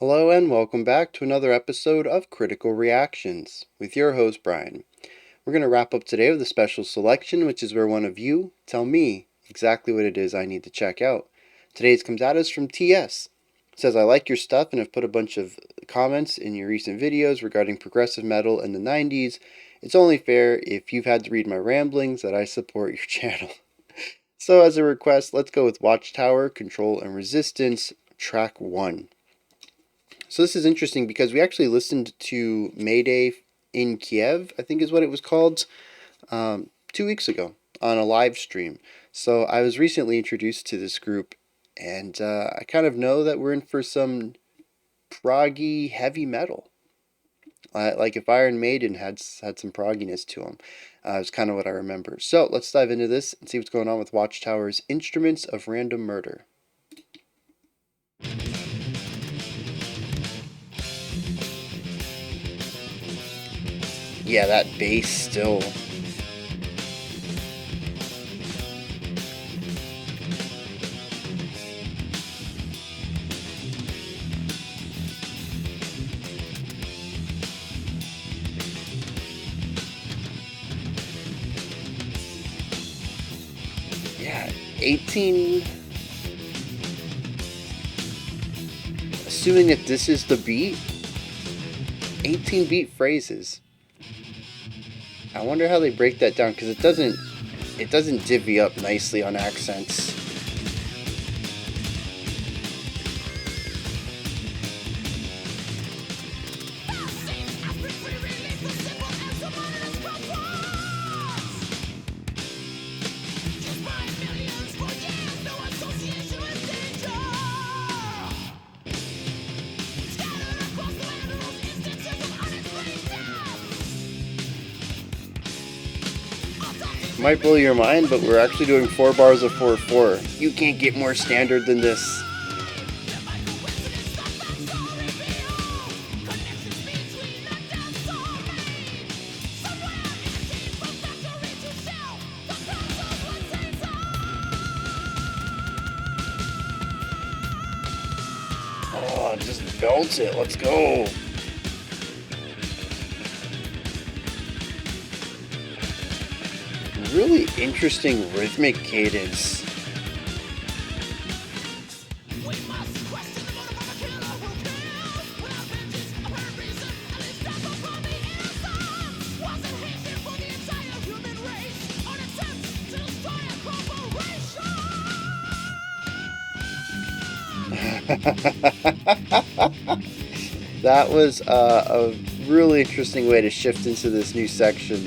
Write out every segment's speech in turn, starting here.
Hello and welcome back to another episode of Critical Reactions with your host Bryan. We're going to wrap up today with a special selection, which is where one of you tell me exactly what it is I need to check out. Today's comes at us from TS. It says, I like your stuff and have put a bunch of comments in your recent videos regarding progressive metal in the 90s. It's only fair if you've had to read my ramblings that I support your channel. So as a request, let's go with Watchtower, Control and Resistance, track 1. So this is interesting because we actually listened to Mayday in Kiev, I think is what it was called, 2 weeks ago on a live stream. So I was recently introduced to this group, and I kind of know that we're in for some proggy heavy metal. Like if Iron Maiden had some progginess to them. Is kind of what I remember. So let's dive into this and see what's going on with Watchtower's Instruments of Random Murder. Yeah, that bass still. Yeah, 18. Assuming that this is the beat, 18 beat phrases. I wonder how they break that down, because it doesn't divvy up nicely on accents. Might blow your mind, but we're actually doing 4 bars of 4/4. You can't get more standard than this. Oh, just belt it. Let's go. Really interesting rhythmic cadence. That was a really interesting way to shift into this new section.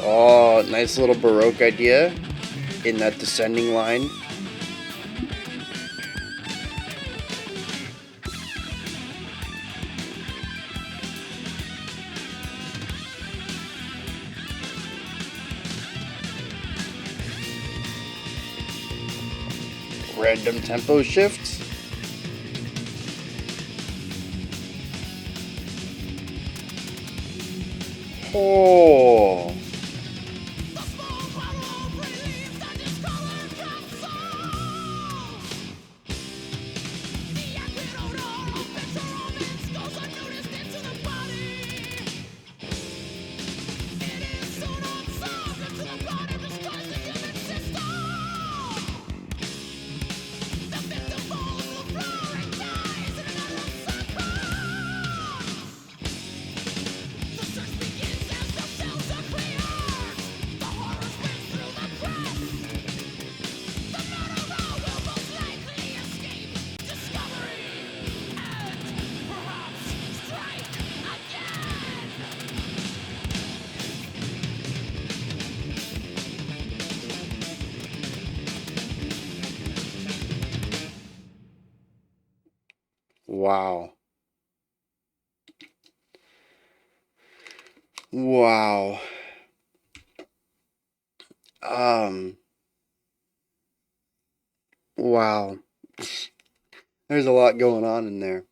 Oh, nice little Baroque idea in that descending line. Random tempo shifts. Oh. Wow. Wow. Um, wow. There's a lot going on in there.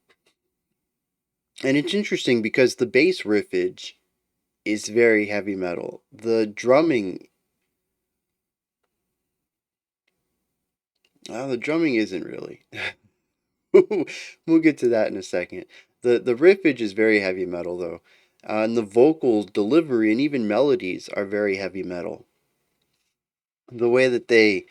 And it's interesting because the bass riffage is very heavy metal. The drumming, the drumming isn't really. We'll get to that in a second. The riffage is very heavy metal though. And the vocal delivery and even melodies are very heavy metal. The way that they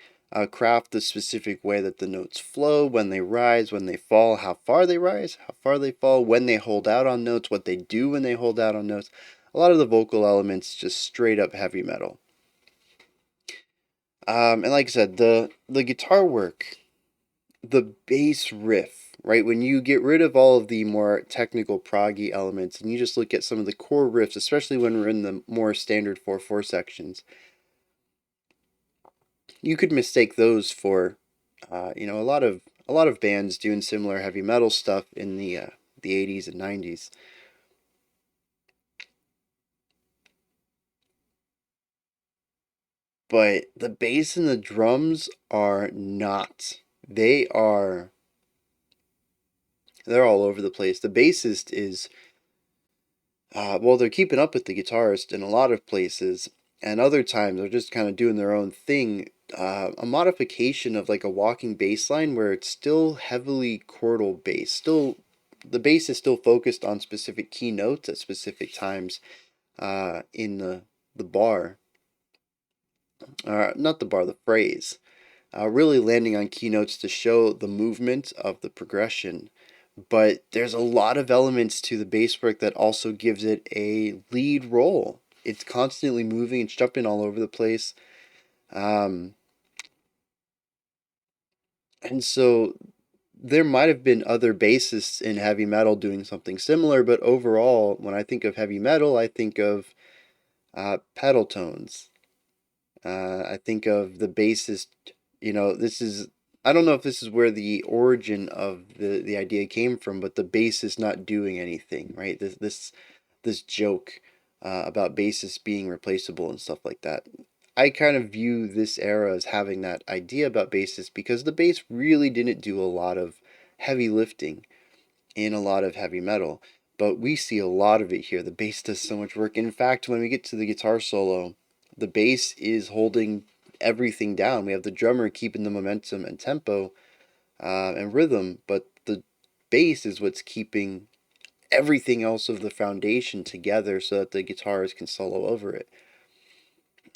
craft the specific way that the notes flow, when they rise, when they fall, how far they rise, how far they fall, when they hold out on notes, what they do when they hold out on notes. A lot of the vocal elements just straight up heavy metal. And like I said, the guitar work, the bass riff, right? When you get rid of all of the more technical proggy elements and you just look at some of the core riffs, especially when we're in the more standard 4/4 sections, you could mistake those for, a lot of bands doing similar heavy metal stuff in the 80s and 90s. But the bass and the drums are not. They are. They're all over the place. The bassist is, well, they're keeping up with the guitarist in a lot of places, and other times they're just kind of doing their own thing. A modification of like a walking bass line where it's still heavily chordal bass. Still, the bass is still focused on specific key notes at specific times in the bar, not the bar, the phrase. Really landing on keynotes to show the movement of the progression. But there's a lot of elements to the bass work that also gives it a lead role. It's constantly moving and jumping all over the place. Um, and so there might have been other bassists in heavy metal doing something similar, but overall, when I think of heavy metal, I think of pedal tones. I think of the bassist. This is, I don't know if this is where the origin of the idea came from, but the bassist not doing anything, right? This joke about bassists being replaceable and stuff like that. I kind of view this era as having that idea about bassists because the bass really didn't do a lot of heavy lifting in a lot of heavy metal, but we see a lot of it here. The bass does so much work. In fact, when we get to the guitar solo, the bass is holding everything down. We have the drummer keeping the momentum and tempo and rhythm, but the bass is what's keeping everything else of the foundation together so that the guitarist can solo over it.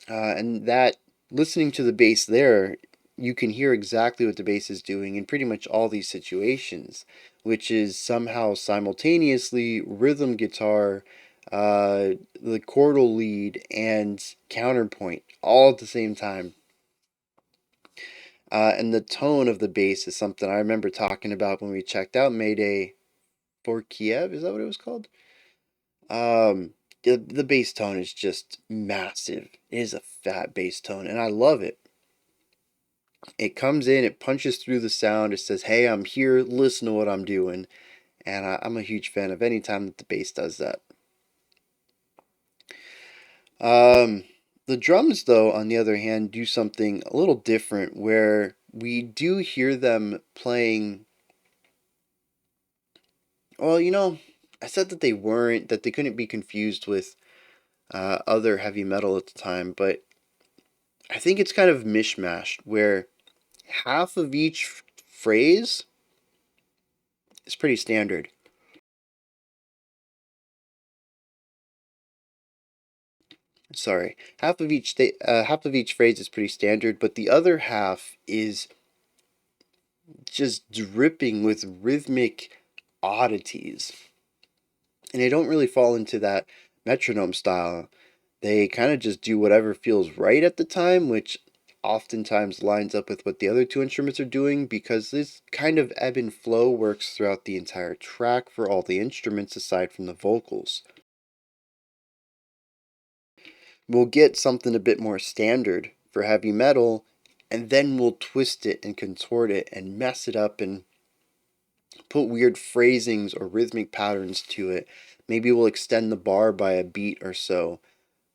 And that, listening to the bass there, you can hear exactly what the bass is doing in pretty much all these situations, which is somehow simultaneously rhythm guitar, the chordal lead, and counterpoint all at the same time. And the tone of the bass is something I remember talking about when we checked out Mayday for Kiev. Is that what it was called? Um, the bass tone is just massive. It is a fat bass tone, and I love it. It comes in, it punches through the sound. It says, "Hey, I'm here. Listen to what I'm doing." And I'm a huge fan of any time that the bass does that. Um, the drums, though, on the other hand, do something a little different where we do hear them playing. Well, I said that that they couldn't be confused with other heavy metal at the time, but I think it's kind of mishmashed where half of each phrase is pretty standard. Sorry, half of each phrase is pretty standard, but the other half is just dripping with rhythmic oddities, and they don't really fall into that metronome style. They kind of just do whatever feels right at the time, which oftentimes lines up with what the other two instruments are doing because this kind of ebb and flow works throughout the entire track for all the instruments aside from the vocals. We'll get something a bit more standard for heavy metal, and then we'll twist it and contort it and mess it up and put weird phrasings or rhythmic patterns to it. Maybe we'll extend the bar by a beat or so.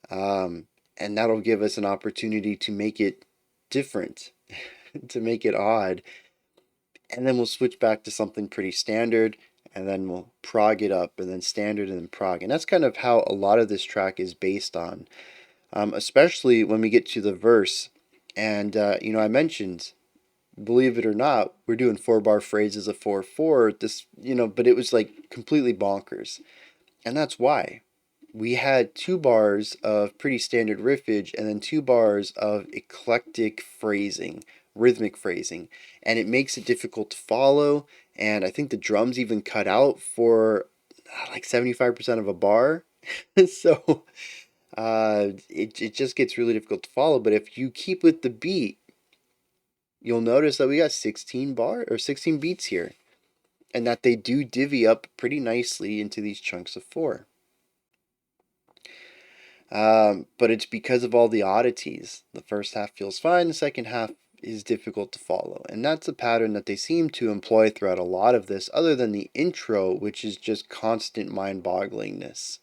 Um, and that'll give us an opportunity to make it different, to make it odd. And then we'll switch back to something pretty standard, and then we'll prog it up, and then standard, and then prog. And that's kind of how a lot of this track is based on, especially when we get to the verse. And, I mentioned, believe it or not, we're doing 4 bar phrases of 4/4. But it was like completely bonkers. And that's why we had 2 bars of pretty standard riffage and then 2 bars of eclectic phrasing, rhythmic phrasing, and it makes it difficult to follow. And I think the drums even cut out for like 75% of a bar. So it just gets really difficult to follow. But if you keep with the beat, you'll notice that we got 16 beats here, and that they do divvy up pretty nicely into these chunks of 4. But it's because of all the oddities. The first half feels fine, the second half is difficult to follow. And that's a pattern that they seem to employ throughout a lot of this, other than the intro, which is just constant mind bogglingness.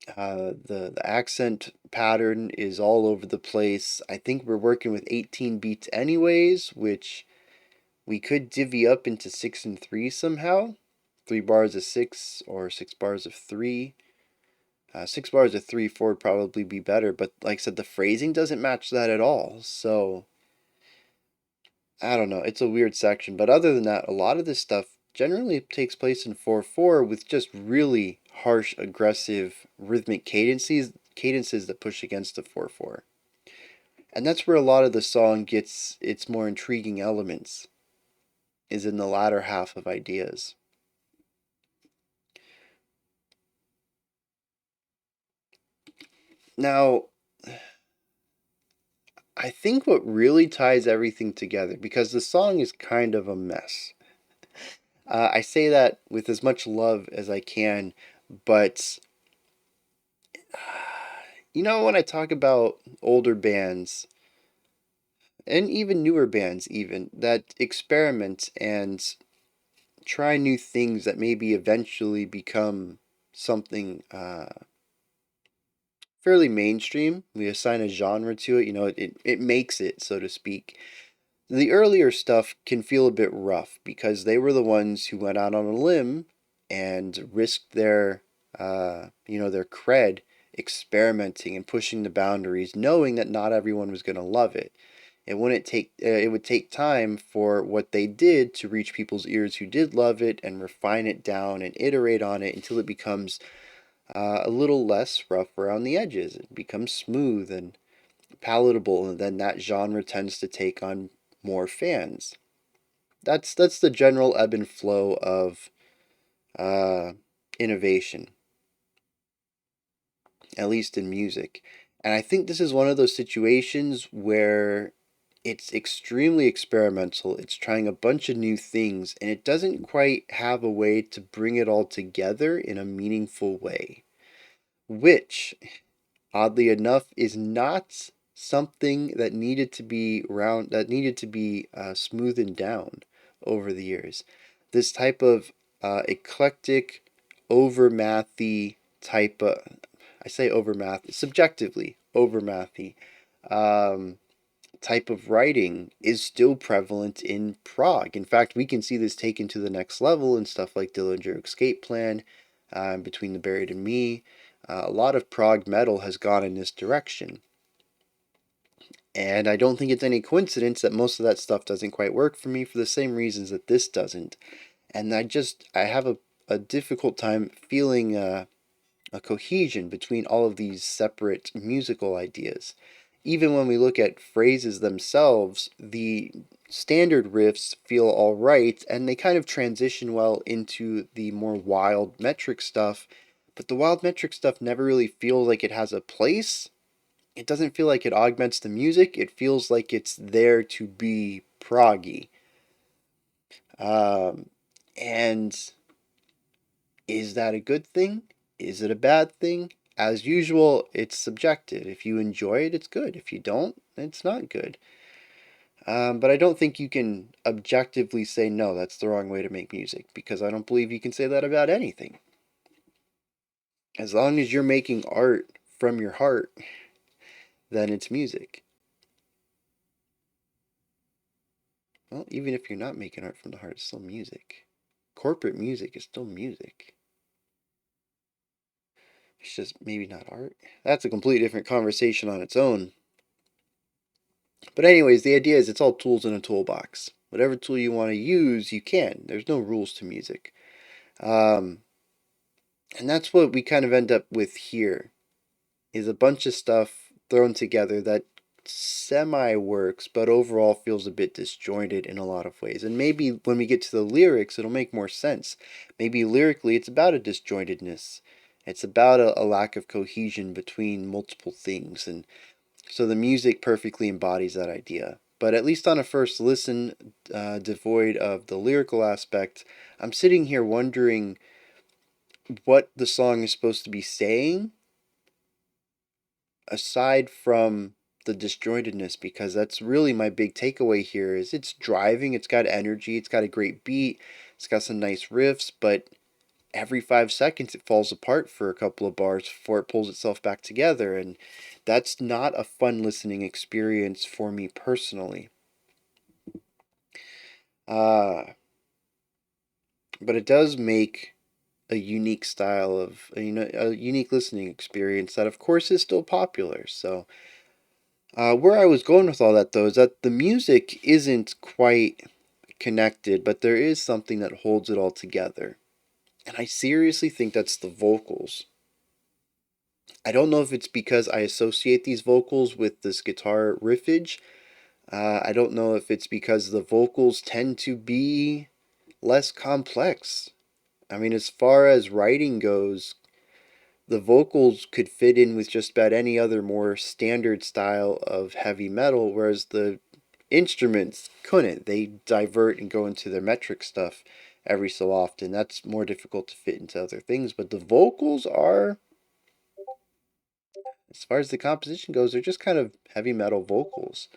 The accent pattern is all over the place. I think we're working with 18 beats anyways, which we could divvy up into 6 and 3 somehow. 3 bars of 6 or 6 bars of 3. 6 bars of 3/4 would probably be better, but like I said, the phrasing doesn't match that at all. So I don't know. It's a weird section, but other than that, a lot of this stuff generally takes place in 4/4 with just really harsh, aggressive rhythmic cadences that push against the 4/4. And that's where a lot of the song gets its more intriguing elements, is in the latter half of ideas. Now, I think what really ties everything together, because the song is kind of a mess. I say that with as much love as I can, but when I talk about older bands and even newer bands, even that experiment and try new things that maybe eventually become something fairly mainstream, we assign a genre to it, it makes it, so to speak. The earlier stuff can feel a bit rough because they were the ones who went out on a limb and risked their cred experimenting and pushing the boundaries, knowing that not everyone was going to love it. It would take time for what they did to reach people's ears who did love it and refine it down and iterate on it until it becomes a little less rough around the edges. It becomes smooth and palatable, and then that genre tends to take on more fans. That's the general ebb and flow of uh, innovation, at least in music. And I think this is one of those situations where it's extremely experimental. It's trying a bunch of new things, and it doesn't quite have a way to bring it all together in a meaningful way, which oddly enough, is not something that needed to be smoothened down over the years. This type of eclectic, over mathy type of, I say over math subjectively over mathy um, type of writing is still prevalent in prog. In fact, we can see this taken to the next level in stuff like Dillinger Escape Plan, Between the Buried and Me. A lot of prog metal has gone in this direction. And I don't think it's any coincidence that most of that stuff doesn't quite work for me for the same reasons that this doesn't. And I have a difficult time feeling a cohesion between all of these separate musical ideas. Even when we look at phrases themselves, the standard riffs feel all right, and they kind of transition well into the more wild metric stuff, but the wild metric stuff never really feels like it has a place. It doesn't feel like it augments the music, it feels like it's there to be proggy. Um, and is that a good thing? Is it a bad thing? As usual, it's subjective. If you enjoy it, it's good. If you don't, it's not good. But I don't think you can objectively say, no, that's the wrong way to make music, because I don't believe you can say that about anything. As long as you're making art from your heart, then it's music. Well, even if you're not making art from the heart, it's still music. Corporate music is still music. It's just maybe not art. That's a completely different conversation on its own. But anyways, the idea is it's all tools in a toolbox. Whatever tool you want to use, you can. There's no rules to music. Um, and that's what we kind of end up with here, is a bunch of stuff thrown together that semi works, but overall feels a bit disjointed in a lot of ways. And maybe when we get to the lyrics, it'll make more sense. Maybe lyrically, it's about a disjointedness. It's about a lack of cohesion between multiple things. And so the music perfectly embodies that idea. But at least on a first listen, devoid of the lyrical aspect, I'm sitting here wondering what the song is supposed to be saying aside from the disjointedness, because that's really my big takeaway here is it's driving, it's got energy, it's got a great beat, it's got some nice riffs, but every 5 seconds it falls apart for a couple of bars before it pulls itself back together, and that's not a fun listening experience for me personally. uh, but it does make a unique style of a unique listening experience that of course is still popular. So where I was going with all that, though, is that the music isn't quite connected, but there is something that holds it all together. And I seriously think that's the vocals. I don't know if it's because I associate these vocals with this guitar riffage. I don't know if it's because the vocals tend to be less complex. I mean, as far as writing goes, the vocals could fit in with just about any other more standard style of heavy metal, whereas the instruments couldn't. They divert and go into their metric stuff every so often. That's more difficult to fit into other things, but the vocals are, as far as the composition goes, they're just kind of heavy metal vocals.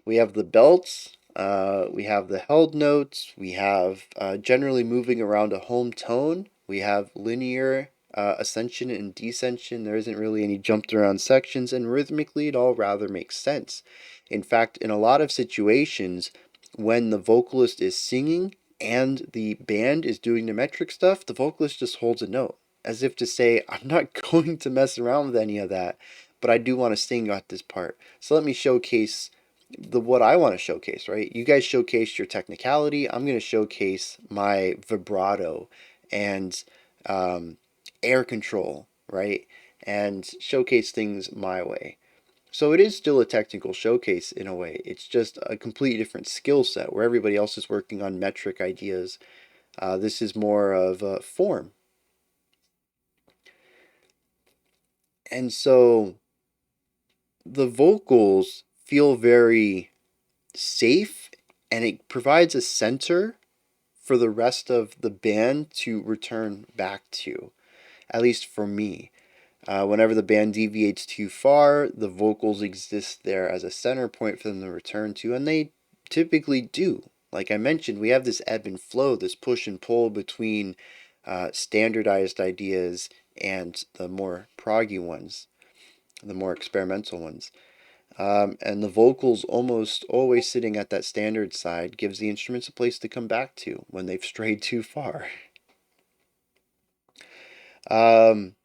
We have the belts, we have the held notes, we have generally moving around a home tone, we have linear ascension and descension. There isn't really any jumped around sections, and rhythmically, it all rather makes sense. In fact, in a lot of situations, when the vocalist is singing and the band is doing the metric stuff, the vocalist just holds a note as if to say, I'm not going to mess around with any of that, but I do want to sing at this part. So let me showcase the what I want to showcase, right? You guys showcase your technicality. I'm going to showcase my vibrato and um, air control, right? And showcase things my way. So it is still a technical showcase in a way. It's just a completely different skill set where everybody else is working on metric ideas. This is more of a form. And so the vocals feel very safe, and it provides a center for the rest of the band to return back to, at least for me. Whenever the band deviates too far, the vocals exist there as a center point for them to return to, and they typically do. Like I mentioned, we have this ebb and flow, this push and pull between standardized ideas and the more proggy ones, the more experimental ones. And the vocals almost always sitting at that standard side gives the instruments a place to come back to when they've strayed too far. Um,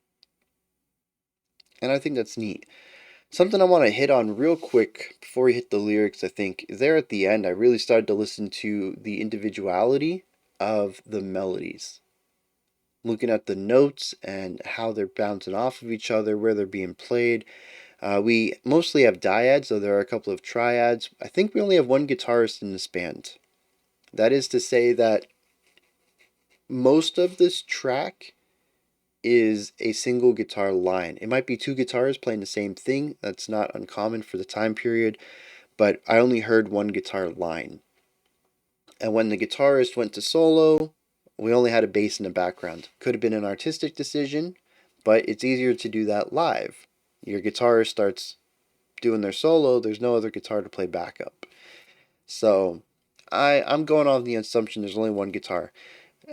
and I think that's neat. Something I want to hit on real quick before we hit the lyrics, I think, there at the end, I really started to listen to the individuality of the melodies. Looking at the notes and how they're bouncing off of each other, where they're being played. We mostly have dyads, though there are a couple of triads. I think we only have one guitarist in this band. That is to say that most of this track is a single guitar line. It might be two guitars playing the same thing. That's not uncommon for the time period, but I only heard one guitar line. And when the guitarist went to solo, we only had a bass in the background. Could have been an artistic decision, but it's easier to do that live. Your guitarist starts doing their solo, there's no other guitar to play backup. So I'm going on the assumption there's only one guitar.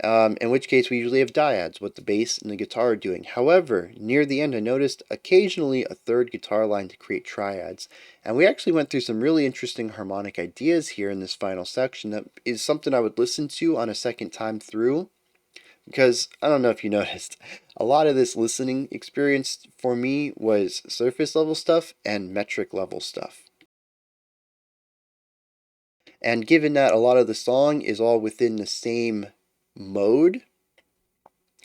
In which case we usually have dyads, what the bass and the guitar are doing. However, near the end I noticed occasionally a third guitar line to create triads, and we actually went through some really interesting harmonic ideas here in this final section that is something I would listen to on a second time through, because I don't know if you noticed, a lot of this listening experience for me was surface level stuff and metric level stuff. And given that a lot of the song is all within the same mode,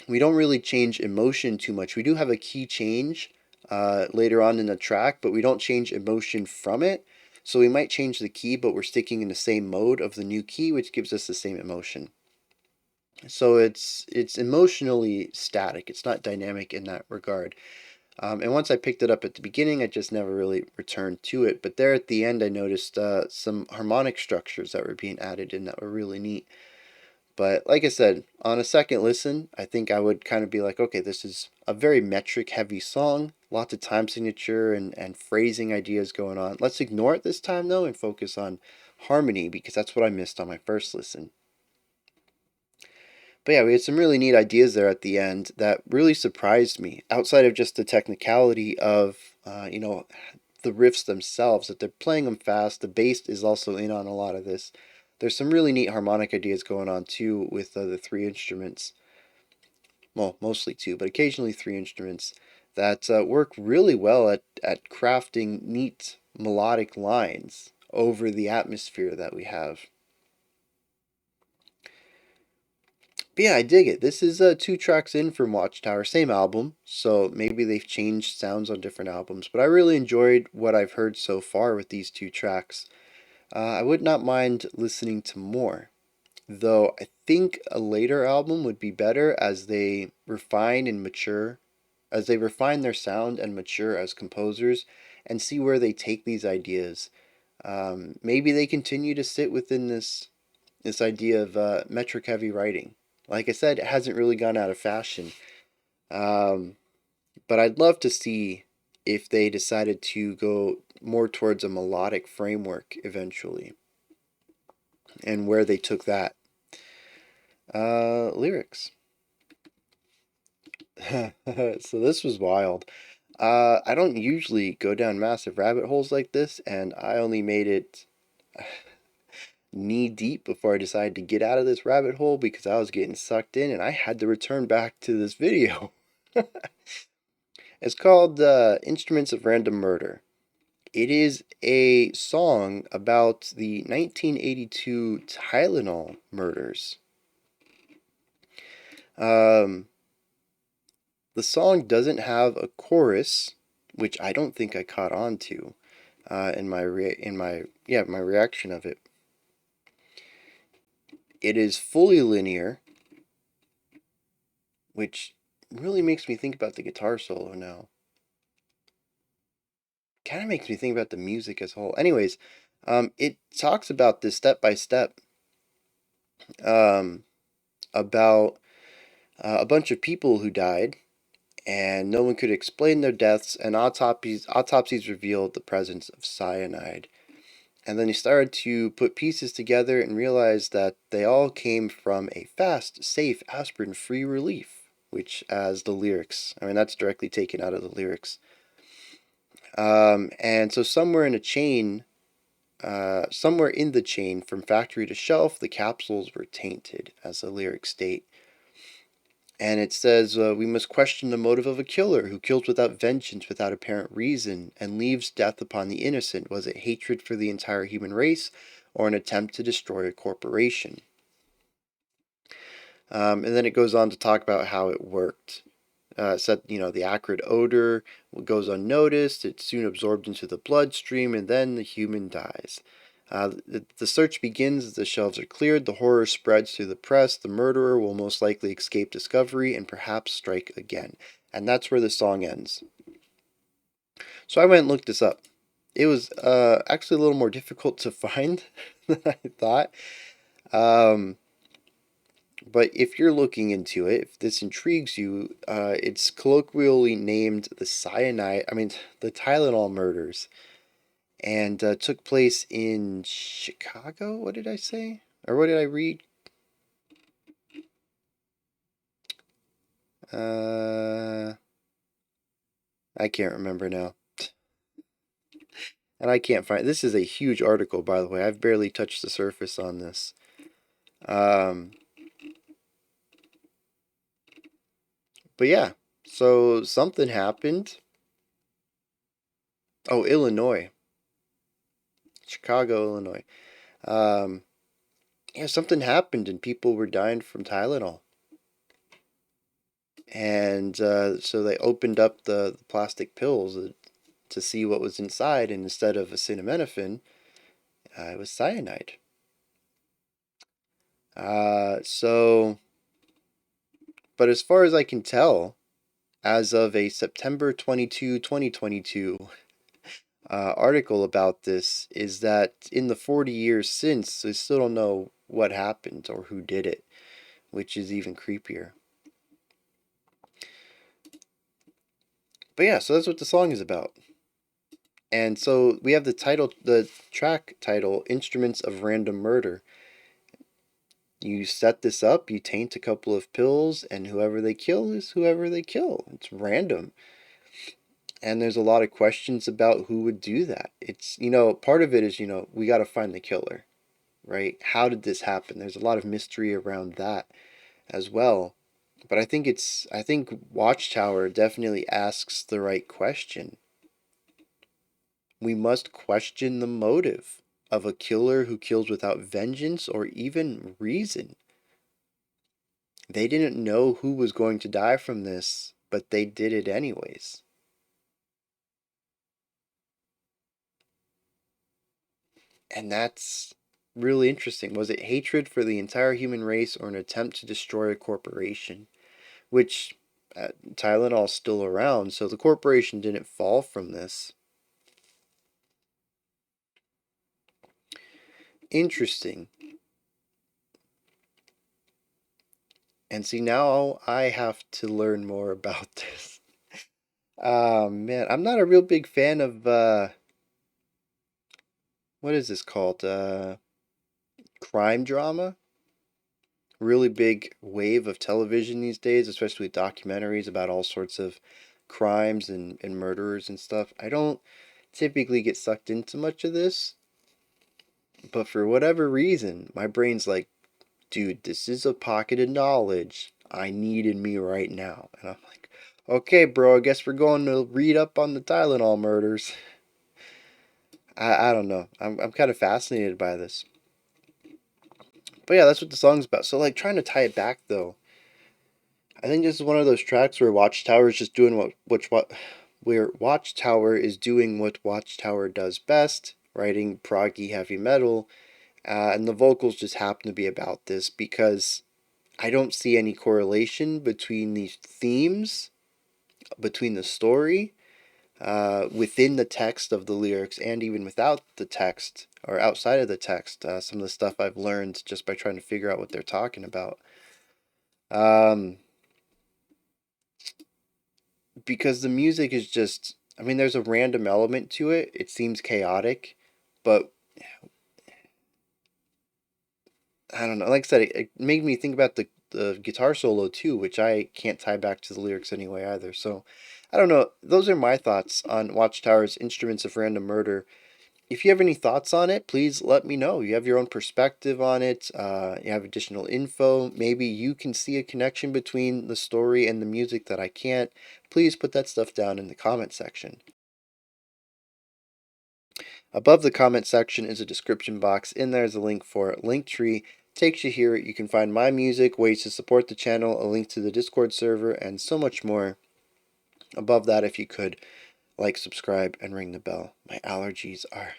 we don't really change emotion too much. We do have a key change later on in the track, but we don't change emotion from it. So we might change the key, but we're sticking in the same mode of the new key, which gives us the same emotion. So it's emotionally static. It's not dynamic in that regard. And once I picked it up at the beginning, I just never really returned to it. But there at the end, I noticed some harmonic structures that were being added in that were really neat. But like I said, on a second listen, I think I would kind of be like, okay, this is a very metric heavy song, lots of time signature and phrasing ideas going on. Let's ignore it this time though and focus on harmony because that's what I missed on my first listen. But yeah, we had some really neat ideas there at the end that really surprised me. Outside of just the technicality of, the riffs themselves, that they're playing them fast. The bass is also in on a lot of this. There's some really neat harmonic ideas going on too with the three instruments. Well, mostly two, but occasionally three instruments that work really well at crafting neat melodic lines over the atmosphere that we have. But yeah, I dig it. This is 2 tracks in from Watchtower, same album, so maybe they've changed sounds on different albums. But I really enjoyed what I've heard so far with these 2 tracks. I would not mind listening to more, though I think a later album would be better as they refine and mature, as they refine their sound and mature as composers, and see where they take these ideas. Maybe they continue to sit within this idea of metric heavy writing. Like I said, it hasn't really gone out of fashion. Um, but I'd love to see if they decided to go more towards a melodic framework eventually and where they took that. Lyrics. So this was wild. I don't usually go down massive rabbit holes like this, and I only made it knee deep before I decided to get out of this rabbit hole because I was getting sucked in and I had to return back to this video. It's called Instruments of Random Murder. It is a song about the 1982 Tylenol murders. Um, the song doesn't have a chorus, which I don't think I caught on to in my my reaction of it. It is fully linear, which really makes me think about the guitar solo now. Kind of makes me think about the music as a whole. Anyways, it talks about this step by step, about a bunch of people who died, and no one could explain their deaths. And autopsies revealed the presence of cyanide. And then he started to put pieces together and realized that they all came from a fast, safe, aspirin-free relief, which, as the lyrics, I mean, that's directly taken out of the lyrics. And so somewhere in the chain from factory to shelf, the capsules were tainted, as the lyrics state. And it says, we must question the motive of a killer who kills without vengeance, without apparent reason, and leaves death upon the innocent. Was it hatred for the entire human race, or an attempt to destroy a corporation? And then it goes on to talk about how it worked. Said, the acrid odor goes unnoticed, it's soon absorbed into the bloodstream, and then the human dies. The search begins, the shelves are cleared, the horror spreads through the press, the murderer will most likely escape discovery and perhaps strike again. And that's where the song ends. So I went and looked this up. It was actually a little more difficult to find than I thought. Um, But if you're looking into it, if this intrigues you, it's colloquially named the the Tylenol murders. and took place in Chicago. What did I say? Or what did I read? Uh, I can't remember now. And I can't find. This is a huge article, by the way. I've barely touched the surface on this. Um, but yeah, so something happened. Oh, Illinois, Chicago, Illinois. Um, yeah, something happened and people were dying from Tylenol. And so they opened up the plastic pills to see what was inside, and instead of acetaminophen, it was cyanide. So, but as far as I can tell, as of a September 22, 2022 article about this, is that in the 40 years since, they still don't know what happened or who did it, which is even creepier. But yeah, so that's what the song is about. And so we have the track title, Instruments of Random Murder. You set this up, you taint a couple of pills, and whoever they kill is whoever they kill. It's random. And there's a lot of questions about who would do that. Part of it is, we got to find the killer, right? How did this happen? There's a lot of mystery around that as well. But I think Watchtower definitely asks the right question. We must question the motive of a killer who kills without vengeance or even reason. They didn't know who was going to die from this, but they did it anyways. And that's really interesting. Was it hatred for the entire human race or an attempt to destroy a corporation? Which Tylenol's still around, so the corporation didn't fall from this. Interesting. And see, now I have to learn more about this. Man, I'm not a real big fan of what is this called? Crime drama. Really big wave of television these days, especially with documentaries about all sorts of crimes and murderers and stuff. I don't typically get sucked into much of this, but for whatever reason, my brain's like, dude, this is a pocket of knowledge I need in me right now. And I'm like, okay, bro, I guess we're going to read up on the Tylenol murders. I don't know. I'm kind of fascinated by this. But yeah, that's what the song's about. So, like, trying to tie it back, though, I think this is one of those tracks where Watchtower is just doing where Watchtower is doing what Watchtower does best, writing proggy heavy metal, and the vocals just happen to be about this because I don't see any correlation between these themes, between the story, within the text of the lyrics, and even without the text or outside of the text. Some of the stuff I've learned just by trying to figure out what they're talking about. Um, because the music is just, I mean, there's a random element to it. It seems chaotic, but I don't know. Like I said, it made me think about the guitar solo too, which I can't tie back to the lyrics anyway either. So I don't know. Those are my thoughts on Watchtower's Instruments of Random Murder. If you have any thoughts on it, please let me know. You have your own perspective on it. You have additional info. Maybe you can see a connection between the story and the music that I can't. Please put that stuff down in the comment section. Above the comment section is a description box. In there is a link for Linktree. Takes you here. You can find my music, ways to support the channel, a link to the Discord server, and so much more. Above that, if you could, like, subscribe, and ring the bell. My allergies are...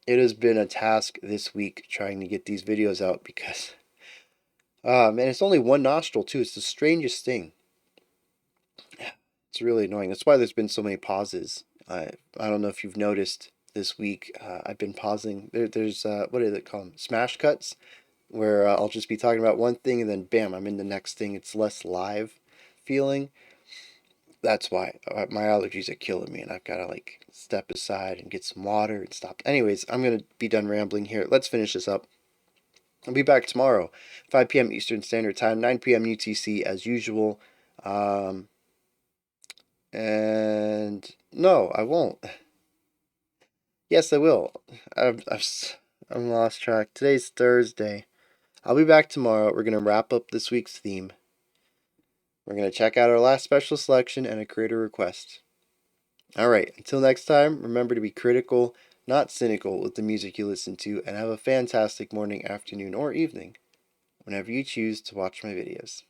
It has been a task this week trying to get these videos out because... man, it's only one nostril, too. It's the strangest thing. It's really annoying. That's why there's been so many pauses. I don't know if you've noticed this week. I've been pausing. There's what do they call them? Smash cuts, where I'll just be talking about one thing and then bam, I'm in the next thing. It's less live feeling. That's why my allergies are killing me, and I've got to like step aside and get some water and stop. Anyways, I'm gonna be done rambling here. Let's finish this up. I'll be back tomorrow, 5 p.m. Eastern Standard Time, 9 p.m. UTC as usual. Um, and no, I won't. Yes, I will. I'm lost track. Today's Thursday. I'll be back tomorrow. We're gonna wrap up this week's theme. We're gonna check out our last special selection and a creator request. Alright, until next time, remember to be critical, not cynical with the music you listen to, and have a fantastic morning, afternoon, or evening whenever you choose to watch my videos.